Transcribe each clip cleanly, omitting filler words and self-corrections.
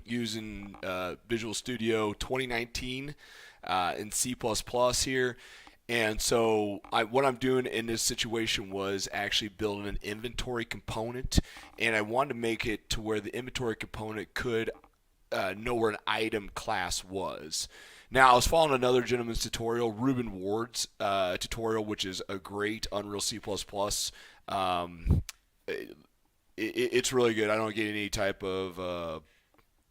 using Visual Studio 2019 in C++ here. And so what I'm doing in this situation was actually building an inventory component, and I wanted to make it to where the inventory component could know where an item class was. Now, I was following another gentleman's tutorial, Ruben Ward's tutorial, which is a great Unreal C++. It's really good. I don't get any type of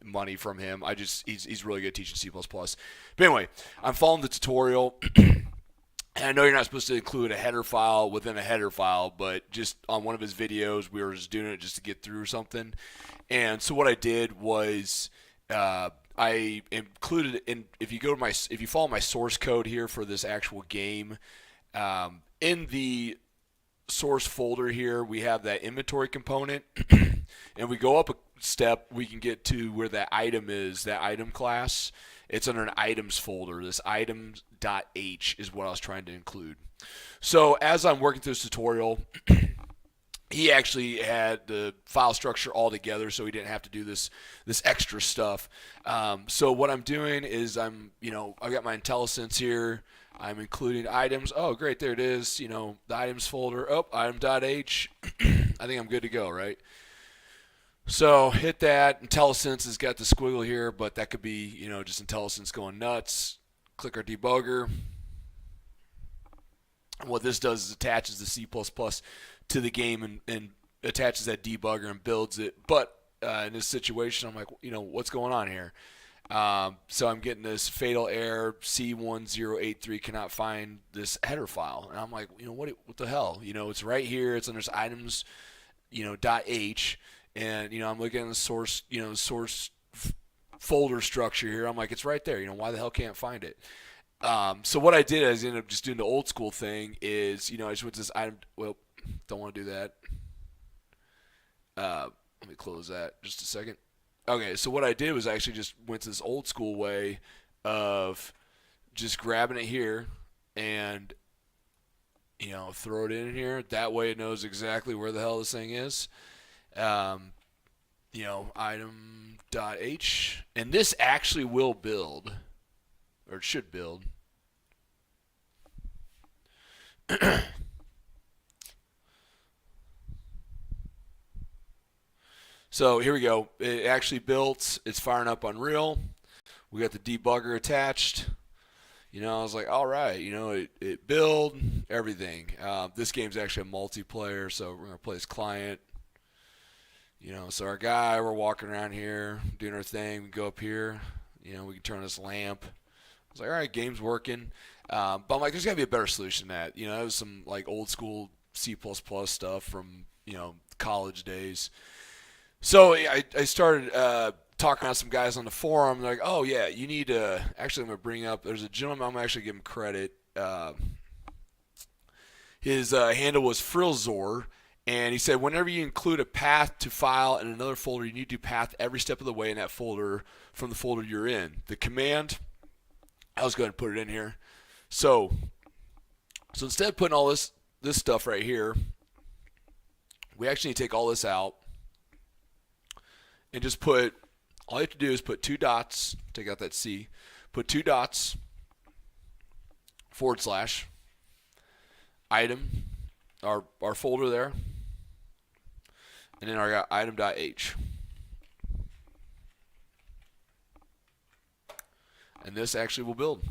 money from him. He's really good at teaching C++. But anyway, I'm following the tutorial. And I know you're not supposed to include a header file within a header file, but just on one of his videos, we were just doing it just to get through something. And so what I did was I included in if you follow my source code here for this actual game, in the source folder here we have that inventory component, and we go up a step, we can get to where that item is, that item class. It's under an items folder. This items.h is what I was trying to include. So as I'm working through this tutorial, he actually had the file structure all together, so he didn't have to do this extra stuff. So what I'm doing is I've got my IntelliSense here. I'm including items. Oh, great, there it is. The items folder. Oh, item.h. I think I'm good to go, right? So hit that. IntelliSense has got the squiggle here, but that could be, just IntelliSense going nuts. Click our debugger. And what this does is attaches the C++ to the game and attaches that debugger and builds it. But in this situation, I'm like, what's going on here? So I'm getting this fatal error, C1083 cannot find this header file. And I'm like, what the hell? It's right here. It's under this items, .h. And I'm looking at the source, source folder structure here. I'm like, it's right there. Why the hell can't find it? So what I did is I ended up just doing the old school thing. Is I just went to this item. Well, don't want to do that. Let me close that just a second. Okay, so what I did was I actually just went to this old school way of just grabbing it here and throw it in here. That way it knows exactly where the hell this thing is. Item.h, and this actually will build, or it should build. So here we go. It actually built. It's firing up Unreal. We got the debugger attached. I was like, all right, it build everything. This game's actually a multiplayer, so we're gonna play this client. So our guy, we're walking around here, doing our thing. We go up here, we can turn this lamp. I was like, all right, game's working. But I'm like, there's got to be a better solution than that. That was some like old school C++ stuff from, college days. So I started talking to some guys on the forum. They're like, oh, yeah, you need to, actually I'm going to bring up, there's a gentleman, I'm going to actually give him credit. His handle was Frillzor. And he said, whenever you include a path to file in another folder, you need to path every step of the way in that folder from the folder you're in. The command, I was going to put it in here. So instead of putting all this stuff right here, we actually need to take all this out and just put, all you have to do is put 2 dots, take out that C, put 2 dots, / item, our folder there. And then I got item.h. And this actually will build.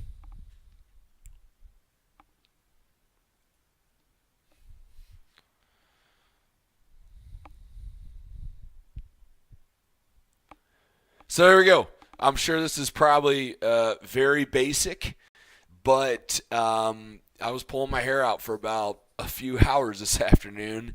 So there we go. I'm sure this is probably very basic, but I was pulling my hair out for about a few hours this afternoon.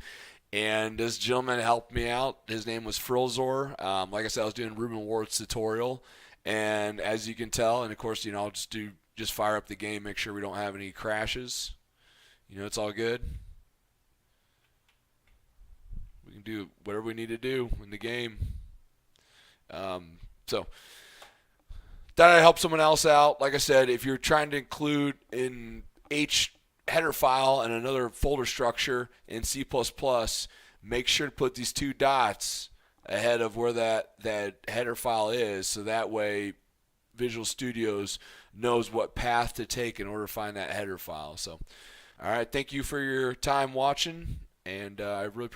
And this gentleman helped me out. His name was Frillzor. Like I said, I was doing Ruben Ward's tutorial. And as you can tell, and of course, I'll just fire up the game, make sure we don't have any crashes. It's all good. We can do whatever we need to do in the game. So thought I'd help someone else out. Like I said, if you're trying to include in H header file and another folder structure in C++, make sure to put these 2 dots ahead of where that header file is, so that way Visual Studios knows what path to take in order to find that header file. So, all right, thank you for your time watching, and I really appreciate